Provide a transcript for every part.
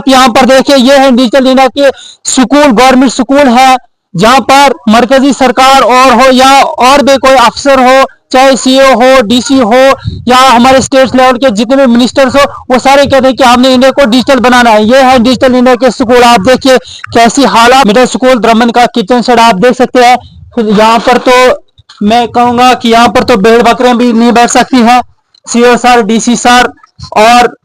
यहाँ पर देखिए ये है डिजिटल इंडिया के स्कूल, गवर्नमेंट स्कूल है जहाँ पर मरकजी सरकार और हो या और भी कोई अफसर हो, चाहे सीओ हो, डीसी हो या हमारे स्टेट लेवल के जितने भी मिनिस्टर्स हो, वो सारे कहते हैं कि हमने इंडिया को डिजिटल बनाना है। ये है डिजिटल इंडिया के स्कूल। आप देखिए कैसी हालत, मिडिल स्कूल द्रमन का किचन सेट आप देख सकते हैं। फिर यहाँ पर तो मैं कहूंगा कि यहाँ पर तो भेड़ बकरियां भी नहीं बैठ सकती हैं। सीओ सर, डीसी सर और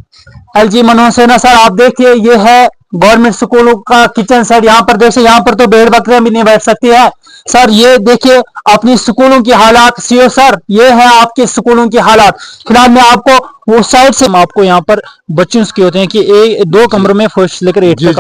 एलजी मनोहर सिन्हा सर, आप देखिए ये है गवर्नमेंट स्कूलों का किचन सेट। यहाँ पर देखिए यहाँ पर तो भेड़ बकरियां भी नहीं बैठ सकती है। सर ये देखिए अपनी स्कूलों की हालात। सीओ सर ये है आपके स्कूलों की हालात। फिलहाल मैं आपको वो साइड से आपको यहाँ पर बच्चों के होते हैं कि एक दो कमरों में फर्स्ट लेकर 8 तक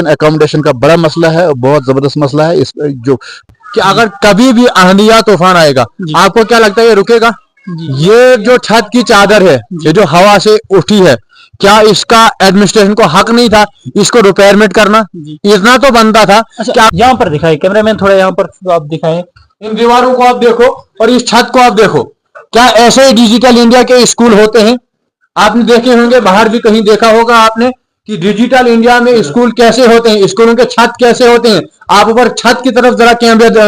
अकोमोडेशन का बड़ा मसला है, बहुत जबरदस्त मसला है। इस जो कि अगर कभी भी आंधी या तूफान आएगा, आपको क्या लगता है ये रुकेगा? ये जो छत की चादर है, ये जो हवा से उठी है, क्या इसका एडमिनिस्ट्रेशन को हक नहीं था इसको रिपेयरमेंट करना? इतना तो बनता था। अच्छा, क्या यहाँ पर दिखाए कैमरामैन, थोड़ा यहाँ पर आप दिखाएं। इन दीवारों को आप देखो और इस छत को आप देखो। क्या ऐसे डिजिटल इंडिया के स्कूल होते हैं? आपने देखे होंगे, बाहर भी कहीं देखा होगा आपने कि डिजिटल इंडिया में स्कूल कैसे होते हैं, स्कूलों के छत कैसे होते हैं। आप ऊपर छत की तरफ जरा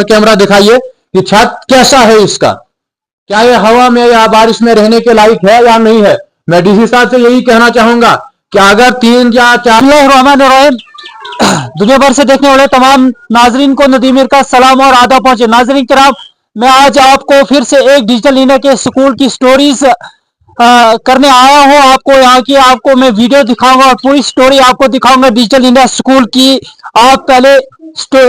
कैमरा दिखाइए कि छत कैसा है इसका। क्या ये हवा में या बारिश में रहने के लायक है या नहीं है? मैं डीसी साहब से यही कहना चाहूंगा कि अगर 3 या 4 दुनिया भर से देखने वाले तमाम नाजरीन को नदीमीर का सलाम और आदाब पहुंचे। नाजरीन किराम, मैं आज आपको फिर से एक डिजिटल इंडिया के स्कूल की स्टोरीज करने आया हूं। आपको यहाँ की आपको मैं वीडियो दिखाऊंगा और पूरी स्टोरी आपको दिखाऊंगा डिजिटल इंडिया स्कूल की। आप पहले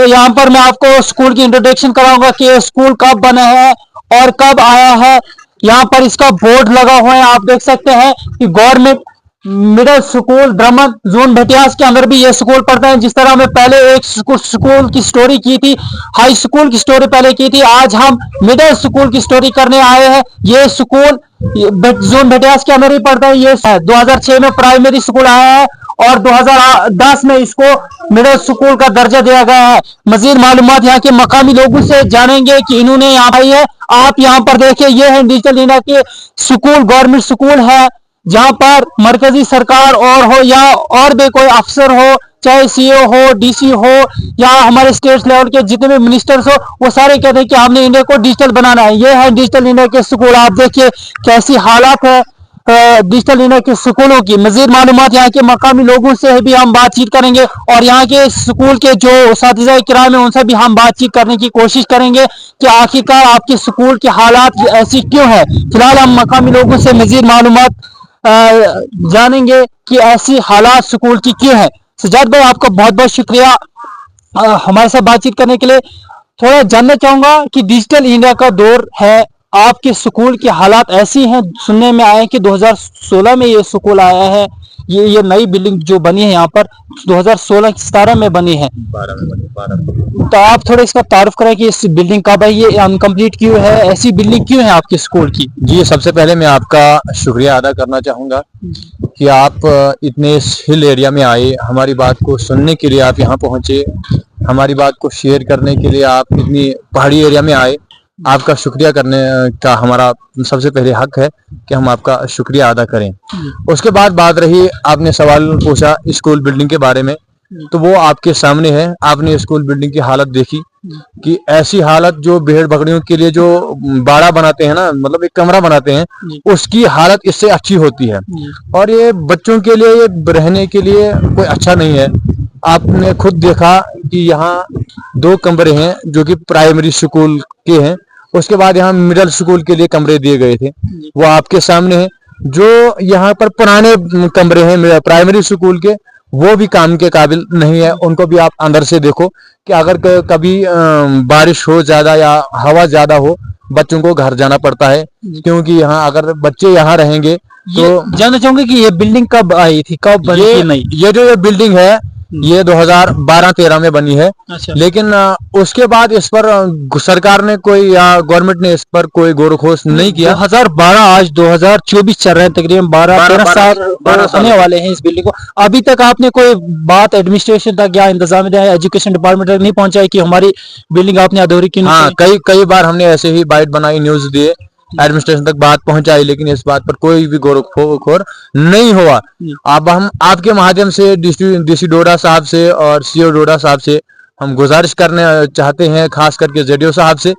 यहाँ पर मैं आपको स्कूल की इंट्रोडक्शन कराऊंगा कि स्कूल कब बना है और कब आया है। यहाँ पर इसका बोर्ड लगा हुआ है, आप देख सकते हैं कि गवर्नमेंट मिडिल स्कूल द्रमन जोन भटियास के अंदर भी ये स्कूल पढ़ता है। जिस तरह मैं पहले एक स्कूल की स्टोरी की थी, हाई स्कूल की स्टोरी पहले की थी, आज हम मिडिल स्कूल की स्टोरी करने आए हैं। ये स्कूल जोन भटियास के अंदर ही पढ़ता है। ये 2006 में प्राइमरी स्कूल आया है और 2010 में इसको मिडिल स्कूल का दर्जा दिया गया है। मजीद मालूमात यहाँ के मकामी लोगों से जानेंगे कि इन्होंने यहाँ आई है। आप यहाँ पर देखिए ये है डिजिटल इंडिया के स्कूल, गवर्नमेंट स्कूल है जहाँ पर मरकजी सरकार और हो या और भी कोई अफसर हो, चाहे सीओ हो, डीसी हो या हमारे स्टेट लेवल के जितने भी मिनिस्टर्स हो, वो सारे कहते हैं कि हमने इंडिया को डिजिटल बनाना है। ये है डिजिटल इंडिया के स्कूल। आप देखिए कैसी हालात है डिजिटल इंडिया के स्कूलों की। मजीद मालूमात यहाँ के मकामी लोगों से भी हम बातचीत करेंगे और यहाँ के स्कूल के जो उस्ताद किराम है उनसे भी हम बातचीत करने की कोशिश करेंगे कि आखिरकार आपके स्कूल की हालात ऐसी क्यों है। फिलहाल हम मकामी लोगों से मजीद मालूमात जानेंगे कि ऐसी हालात स्कूल की क्यों है। सजाद भाई, आपका बहुत बहुत शुक्रिया हमारे साथ बातचीत करने के लिए। थोड़ा जानना चाहूंगा कि डिजिटल इंडिया का दौर है, आपके स्कूल की हालात ऐसी हैं, सुनने में आया कि 2016 में ये स्कूल आया है। ये नई बिल्डिंग जो बनी है यहाँ पर 2016-17 में बनी है। 12 तो आप थोड़ा इसका तारुफ करें कि इस बिल्डिंग कब है, ये अनकम्प्लीट क्यों है, ऐसी बिल्डिंग क्यों है आपके स्कूल की? जी, सबसे पहले मैं आपका शुक्रिया अदा करना चाहूँगा कि आप इतने हिल एरिया में आए, हमारी बात को सुनने के लिए आप यहाँ पहुँचे, हमारी बात को शेयर करने के लिए आप इतनी पहाड़ी एरिया में आए। आपका शुक्रिया करने का हमारा सबसे पहले हक है कि हम आपका शुक्रिया अदा करें। उसके बाद बात रही, आपने सवाल पूछा स्कूल बिल्डिंग के बारे में, तो वो आपके सामने है। आपने स्कूल बिल्डिंग की हालत देखी कि ऐसी हालत जो भेड़ बकरियों के लिए जो बाड़ा बनाते हैं ना, मतलब एक कमरा बनाते हैं, उसकी हालत इससे अच्छी होती है। और ये बच्चों के लिए, ये रहने के लिए कोई अच्छा नहीं है। आपने खुद देखा कि यहाँ 2 कमरे हैं जो कि प्राइमरी स्कूल के हैं। उसके बाद यहाँ मिडिल स्कूल के लिए कमरे दिए गए थे, वो आपके सामने हैं। जो यहाँ पर पुराने कमरे हैं प्राइमरी स्कूल के, वो भी काम के काबिल नहीं है। उनको भी आप अंदर से देखो कि अगर कभी बारिश हो ज्यादा या हवा ज्यादा हो, बच्चों को घर जाना पड़ता है, क्योंकि यहाँ अगर बच्चे यहाँ रहेंगे तो। जानना चाहूंगे कि ये बिल्डिंग कब आई थी, कब बनी थी? नहीं, ये जो ये बिल्डिंग है ये 2012-13 में बनी है। अच्छा। लेकिन उसके बाद इस पर सरकार ने कोई या गवर्नमेंट ने इस पर कोई गौर खोज नहीं किया। 2012 आज 2024 चल रहे हैं, तकरीबन 12-13 साल होने वाले हैं इस बिल्डिंग को। अभी तक आपने कोई बात एडमिनिस्ट्रेशन तक या इंतजामिया एजुकेशन डिपार्टमेंट तक नहीं पहुंचाई कि हमारी बिल्डिंग आपने अधूरी क्यों? हाँ, कई बार हमने ऐसे ही बाइट बनाई, न्यूज दिए, एडमिनिस्ट्रेशन तक बात पहुंचाई, लेकिन इस बात पर कोई भी गौर नहीं हुआ। अब हम आपके माध्यम से डीसी डोडा साहब से और सीओ डोडा साहब से हम गुजारिश करने चाहते हैं, खास करके जेडीओ साहब से,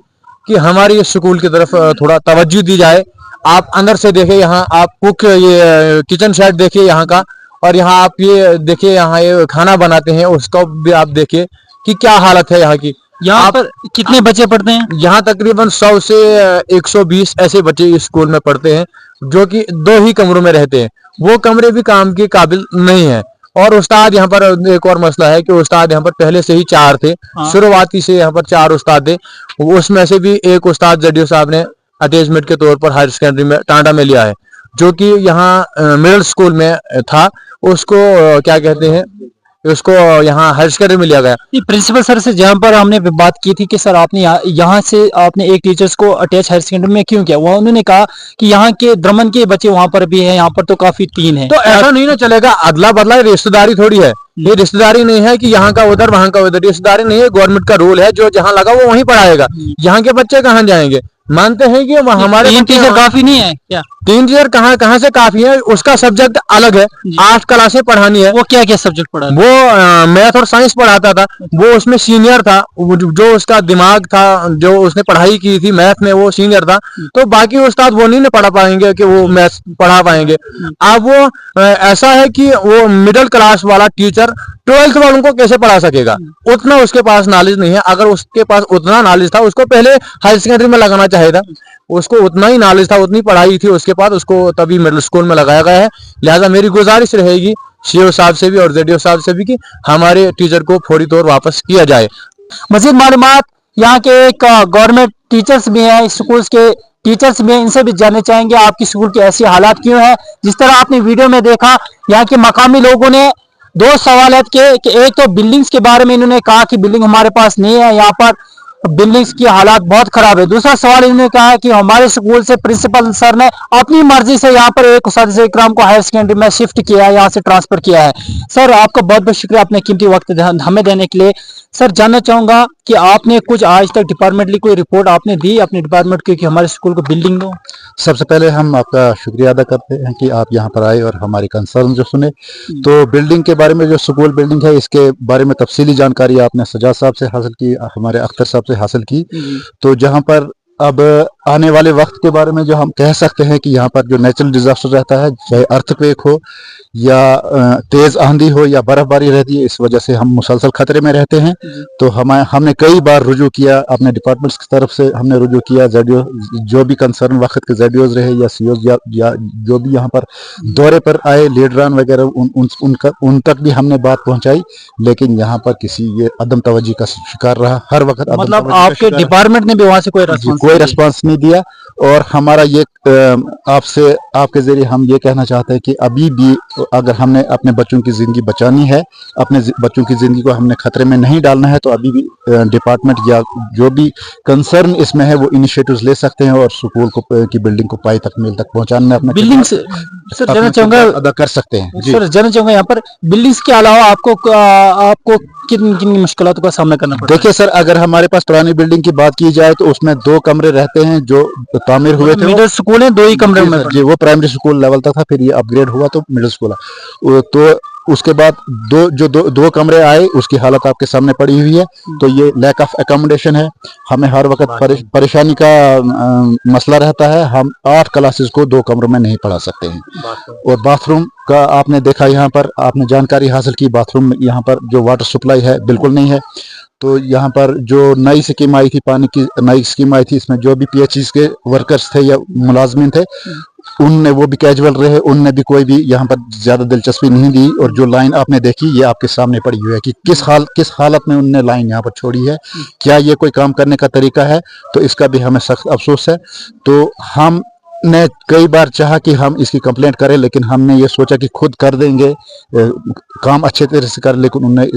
कि हमारी इस स्कूल की तरफ थोड़ा तवज्जो दी जाए। आप अंदर से देखें, यहाँ आप कुक ये किचन शेड देखिए यहाँ का, और यहाँ आप ये देखिए यहाँ ये खाना बनाते हैं उसका भी आप देखिए कि क्या हालत है यहाँ की। यहाँ पर कितने बच्चे पढ़ते हैं? यहाँ तकरीबन 100 से 120 ऐसे बच्चे इस स्कूल में पढ़ते हैं, जो कि 2 ही कमरों में रहते हैं। वो कमरे भी काम के काबिल नहीं है। और उस्ताद यहाँ पर एक और मसला है कि उस्ताद यहाँ पर पहले से ही 4 थे, शुरुआती से यहाँ पर 4 उस्ताद थे। उसमें से भी एक उस्ताद जेडीओ साहब ने अटैचमेंट के तौर पर हायर सेकेंडरी में टांडा में लिया है, जो कि यहाँ मिडिल स्कूल में था। उसको क्या कहते हैं, उसको यहाँ हायर सेकेंडरी में लिया गया। प्रिंसिपल सर से जहाँ पर हमने बात की थी कि सर आपने यहाँ से आपने एक टीचर्स को अटैच हायर सेकेंडरी में क्यों किया, वो उन्होंने कहा कि यहाँ के द्रमन के बच्चे वहां पर भी हैं, यहाँ पर तो काफी 3 हैं। तो ऐसा नहीं ना चलेगा, अदला बदला रिश्तेदारी थोड़ी है। ये रिश्तेदारी नहीं है कि यहाँ का उधर वहां का उधर, रिश्तेदारी नहीं है। गवर्नमेंट का रूल है, जो जहाँ लगा वो वहीं पढ़ाएगा। यहाँ के बच्चे कहाँ जाएंगे? मानते हैं कि हमारे 3 टीचर काफी नहीं है क्या? 3 टीचर कहाँ से काफी है? उसका सब्जेक्ट अलग है, 8 क्लासें पढ़ानी है। वो क्या क्या सब्जेक्ट पढ़ा? वो मैथ और साइंस पढ़ाता था, वो उसमें सीनियर था। जो उसका दिमाग था, जो उसने पढ़ाई की थी मैथ में, वो सीनियर था। तो बाकी उस्ताद वो नहीं पढ़ा पाएंगे कि वो मैथ पढ़ा पाएंगे। अब वो ऐसा है कि वो मिडिल क्लास वाला टीचर 12th वालों को कैसे पढ़ा सकेगा? उतना उसके पास नॉलेज नहीं है। अगर उसके पास उतना नॉलेज था, उसको पहले हायर सेकेंडरी में लगाना चाहिए था। उसको उतना ही नॉलेज था, उतनी पढ़ाई थी उसके पास, उसको तभी मिडिल स्कूल में लगाया गया है। लिहाजा मेरी गुजारिश रहेगी सीओ साहब से भी और जेडीओ साहब से भी कि हमारे टीचर को फौरी तौर वापस किया जाए। मजीद मालूमात यहाँ के एक गवर्नमेंट टीचर्स भी हैं, स्कूल के टीचर्स भी हैं, इनसे भी जानना चाहेंगे आपकी स्कूल की ऐसी हालात क्यों है। जिस तरह आपने वीडियो में देखा, यहाँ के मकामी लोगों ने 2 सवाल किए कि एक तो बिल्डिंग्स के बारे में इन्होंने कहा कि बिल्डिंग हमारे पास नहीं है, यहाँ पर बिल्डिंग्स की हालात बहुत खराब है। दूसरा सवाल इन्होंने कहा कि हमारे स्कूल से प्रिंसिपल सर ने अपनी मर्जी से यहाँ पर एक उस्ताद इकराम को हायर सेकेंडरी में शिफ्ट किया है, यहाँ से ट्रांसफर किया है। सर आपका बहुत बहुत शुक्रिया अपने कीमती वक्त हमें देने के लिए। सर जानना चाहूंगा कि आपने कुछ आज तक डिपार्टमेंटली कोई रिपोर्ट आपने दी अपने डिपार्टमेंट की कि हमारे स्कूल को बिल्डिंग दो? सबसे पहले हम आपका शुक्रिया अदा करते हैं कि आप यहाँ पर आए और हमारी कंसर्न जो सुने। तो बिल्डिंग के बारे में, जो स्कूल बिल्डिंग है, इसके बारे में तफसीली जानकारी आपने सजाद साहब से हासिल की, हमारे अख्तर साहब से हासिल की। तो जहाँ पर अब आने वाले वक्त के बारे में जो हम कह सकते हैं कि यहाँ पर जो नेचुरल डिजास्टर रहता है, चाहे अर्थक्वेक हो या तेज आंधी हो या बर्फबारी रहती है, इस वजह से हम मुसलसल खतरे में रहते हैं। तो हमने कई बार रुजू किया, अपने डिपार्टमेंट्स की तरफ से हमने रुजू किया। जेडीओ जो भी कंसर्न वक्त के जेडीओज रहे या सीओज या जो भी यहाँ पर दौरे पर आए, लीडरान वगैरह, उन तक भी हमने बात पहुंचाई, लेकिन यहाँ पर किसी ये अदम तवज्जो का शिकार रहा हर वक्त। मतलब आपके डिपार्टमेंट ने भी वहां से कोई रिस्पॉन्स नहीं दिया। और हमारा ये आपसे, आपके जरिए हम ये कहना चाहते हैं कि अभी भी अगर हमने अपने बच्चों की जिंदगी बचानी है, अपने बच्चों की जिंदगी को हमने खतरे में नहीं डालना है, तो अभी भी डिपार्टमेंट या जो भी कंसर्न इसमें है वो इनिशिएटिव्स ले सकते हैं और स्कूल को की बिल्डिंग को पाई तकमील तक पहुंचाना अपना बिल्डिंग से सर जानना चाहूंगा अदा कर सकते हैं। सर जानना चाहूंगा यहाँ पर बिल्डिंग्स के अलावा आपको किन मुश्किलों का सामना करना पड़ता है? देखिए सर, अगर हमारे पास पुरानी बिल्डिंग की बात की जाए तो उसमें 2 कमरे रहते हैं जो तामीर हुए थे। मिडिल स्कूल है, 2 ही कमरे में जी, वो प्राइमरी स्कूल लेवल तक था, फिर ये अपग्रेड हुआ तो मिडिल स्कूल। तो उसके बाद दो कमरे आए, उसकी हालत आपके सामने पड़ी हुई है। तो ये लैक ऑफ एकोमोडेशन है, हमें हर वक्त परेशानी का मसला रहता है। हम 8 क्लासेस को 2 कमरों में नहीं पढ़ा सकते हैं। और बाथरूम का आपने देखा, यहाँ पर आपने जानकारी हासिल की, बाथरूम यहाँ पर जो वाटर सप्लाई है बिल्कुल नहीं है। तो यहाँ पर जो नई स्कीम आई थी, पानी की नई स्कीम आई थी, इसमें जो भी पीएचई के वर्कर्स थे या मुलाजमिन थे, उनने वो भी कैजुअल रहे, उनने भी कोई भी यहाँ पर ज्यादा दिलचस्पी नहीं दी। और जो लाइन आपने देखी, ये आपके सामने पड़ी हुई है कि किस हालत में उनने लाइन यहाँ पर छोड़ी है। क्या ये कोई काम करने का तरीका है? तो इसका भी हमें सख्त अफसोस है। तो हमने कई बार चाहा कि हम इसकी कंप्लेंट करें, लेकिन हमने ये सोचा कि खुद कर देंगे, काम अच्छे तरह से कर, लेकिन उन्होंने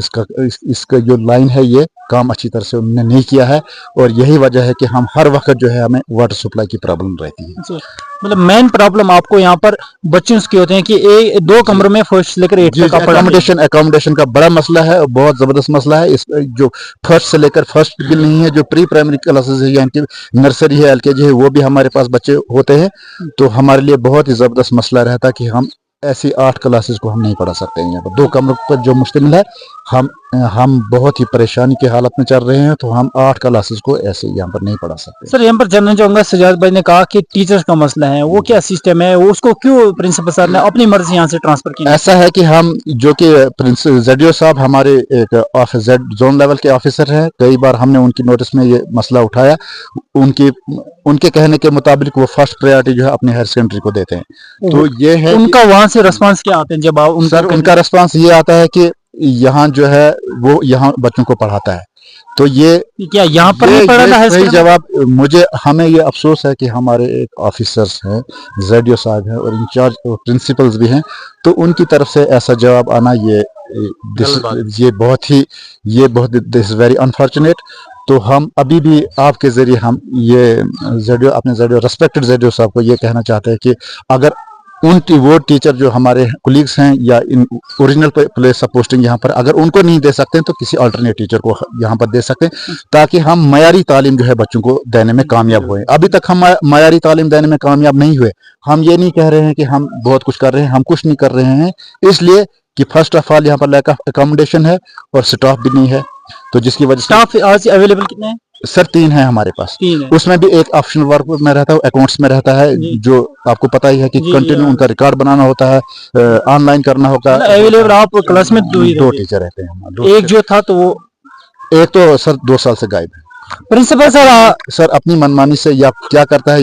इसका जो लाइन है ये काम अच्छी तरह से उन्होंने नहीं किया है। और यही वजह है कि हम हर वक्त जो है हमें वाटर सप्लाई की प्रॉब्लम रहती है। मतलब मेन प्रॉब्लम आपको यहाँ पर बच्चों की होते हैं कि एक दो कमरों में फर्स्ट से लेकर 8 जी तक का पढ़ा अकोमोडेशन का बड़ा मसला है और बहुत जबरदस्त मसला है। इस जो फर्स्ट से लेकर फर्स्ट भी नहीं है, जो प्री प्राइमरी क्लासेस है यानी कि नर्सरी है, एलकेजी है, वो भी हमारे पास बच्चे होते हैं। तो हमारे लिए बहुत ही जबरदस्त मसला रहता है कि हम ऐसी 8 क्लासेस को हम नहीं पढ़ा सकते हैं। यहाँ पर 2 कमरों पर जो मुश्किल है, हम बहुत ही परेशानी की हालत में चल रहे हैं, तो हम 8 क्लासेस को ऐसे यहाँ पर नहीं पढ़ा सकते। सर यहाँ पर जानना चाहूंगा, सजाद भाई ने कहा कि टीचर्स का मसला है, वो क्या सिस्टम है, वो उसको क्यों प्रिंसिपल सर ने अपनी मर्जी यहाँ से ट्रांसफर की? ऐसा है कि हम जो कि ZDO साहब हमारे एक ऑफिस जोन लेवल के ऑफिसर हैं, कई बार हमने उनकी नोटिस में ये मसला उठाया। उनके कहने के मुताबिक वो फर्स्ट प्रायोरिटी जो है अपने हायर सेकेंडरी को देते हैं। तो ये है उनका वहां से रिस्पांस क्या आते हैं जब आप उनका रिस्पांस ये आता है कि यहाँ जो है वो यहाँ बच्चों को पढ़ाता है। तो ये क्या यहाँ पर नहीं पढ़ाता है? सही जवाब हमें ये अफसोस है कि हमारे एक ऑफिसर्स हैं, ZDO साहब हैं और इंचार्ज प्रिंसिपल्स भी हैं, तो उनकी तरफ से ऐसा जवाब आना ये बहुत दिस वेरी अनफॉर्चुनेट। तो हम अभी भी आपके जरिए हम ये अपने रेस्पेक्टेड ZDO साहब को ये कहना चाहते हैं कि अगर वो टीचर जो हमारे कुलीग्स हैं या in original place of posting यहाँ पर अगर उनको नहीं दे सकते हैं तो किसी अल्टरनेट टीचर को यहाँ पर दे सकते हैं, ताकि हम मयारी तालीम जो है बच्चों को देने में कामयाब हुए। अभी तक हम मयारी तालीम देने में कामयाब नहीं हुए। हम ये नहीं कह रहे हैं कि हम बहुत कुछ कर रहे हैं, हम कुछ नहीं कर रहे हैं, इसलिए कि फर्स्ट ऑफ ऑल यहाँ पर लैक ऑफ अकोमोडेशन है और स्टाफ भी नहीं है। तो जिसकी वजह से स्टाफ आज अवेलेबल कितने हैं? सर 3 है हमारे पास। 3 है। उसमें भी एक ऑप्शनल वर्क में रहता है, अकाउंट्स में रहता है, जो आपको पता ही है कि कंटिन्यू उनका रिकॉर्ड बनाना होता है, ऑनलाइन करना होता है। अवेलेबल आप क्लास में 2 टीचर रहते हैं। एक जो था तो वो एक तो सर 2 साल से गायब है। प्रिंसिपल सर अपनी मनमानी से या क्या करता है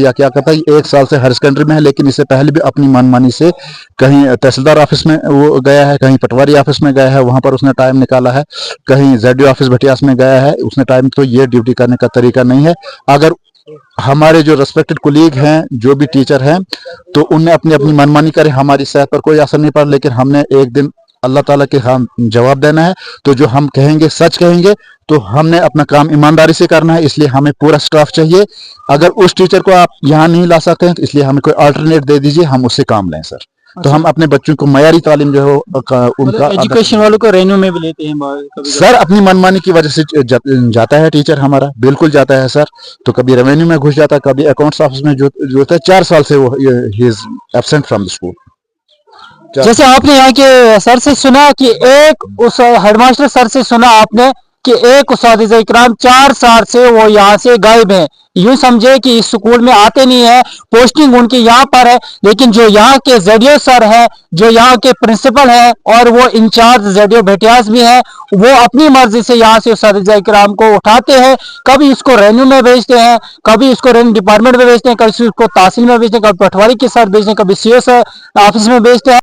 1 साल से हायर सेकेंडरी में है, लेकिन इससे पहले भी अपनी मनमानी से कहीं तहसीलदार ऑफिस में वो गया है, कहीं पटवारी ऑफिस में गया है, वहां पर उसने टाइम निकाला है, कहीं ZDO ऑफिस भटियास में गया है उसने टाइम। तो ये ड्यूटी करने का तरीका नहीं है। अगर हमारे जो रेस्पेक्टेड कुलीग हैं, जो भी टीचर हैं, तो उनने अपनी मनमानी करे, हमारी सेहत पर कोई असर नहीं पड़ा, लेकिन हमने एक दिन अल्लाह ताला के हम जवाब देना है। तो जो हम कहेंगे सच कहेंगे, तो हमने अपना काम ईमानदारी से करना है, इसलिए हमें पूरा स्टाफ चाहिए। अगर उस टीचर को आप यहाँ नहीं ला सकते हैं तो इसलिए हमें कोई अल्टरनेट दे दीजिए, हम उससे काम लें सर। तो हम अपने बच्चों को मयारी तालीम जो है उनका एजुकेशन वालों को रेन्यू में भी लेते हैं कभी सर, अपनी मनमानी की वजह से जाता है टीचर हमारा, बिल्कुल जाता है सर। तो कभी रेवेन्यू में घुस जाता है, कभी अकाउंट्स ऑफिस में जो होता है। 4 साल से वो he is absent from the school. जैसे आपने यहाँ के सर से सुना कि उस हेडमास्टर सर से सुना आपने कि एक उस्ताद इकराम 4 साल से वो यहाँ से गायब है। यूं समझे कि इस स्कूल में आते नहीं है, पोस्टिंग उनकी यहाँ पर है, लेकिन जो यहाँ के ZDO सर है, जो यहाँ के प्रिंसिपल है और वो इंचार्ज ZDO भटियास भी है, वो अपनी मर्जी से यहाँ से उस्ताद इकराम को उठाते हैं। कभी इसको रेन्यू में भेजते हैं, कभी इसको रेन्यू डिपार्टमेंट में भेजते हैं, कभी इसको तहसील में भेजते हैं, कभी पटवारी के साथ भेजते हैं, कभी CO ऑफिस में भेजते हैं।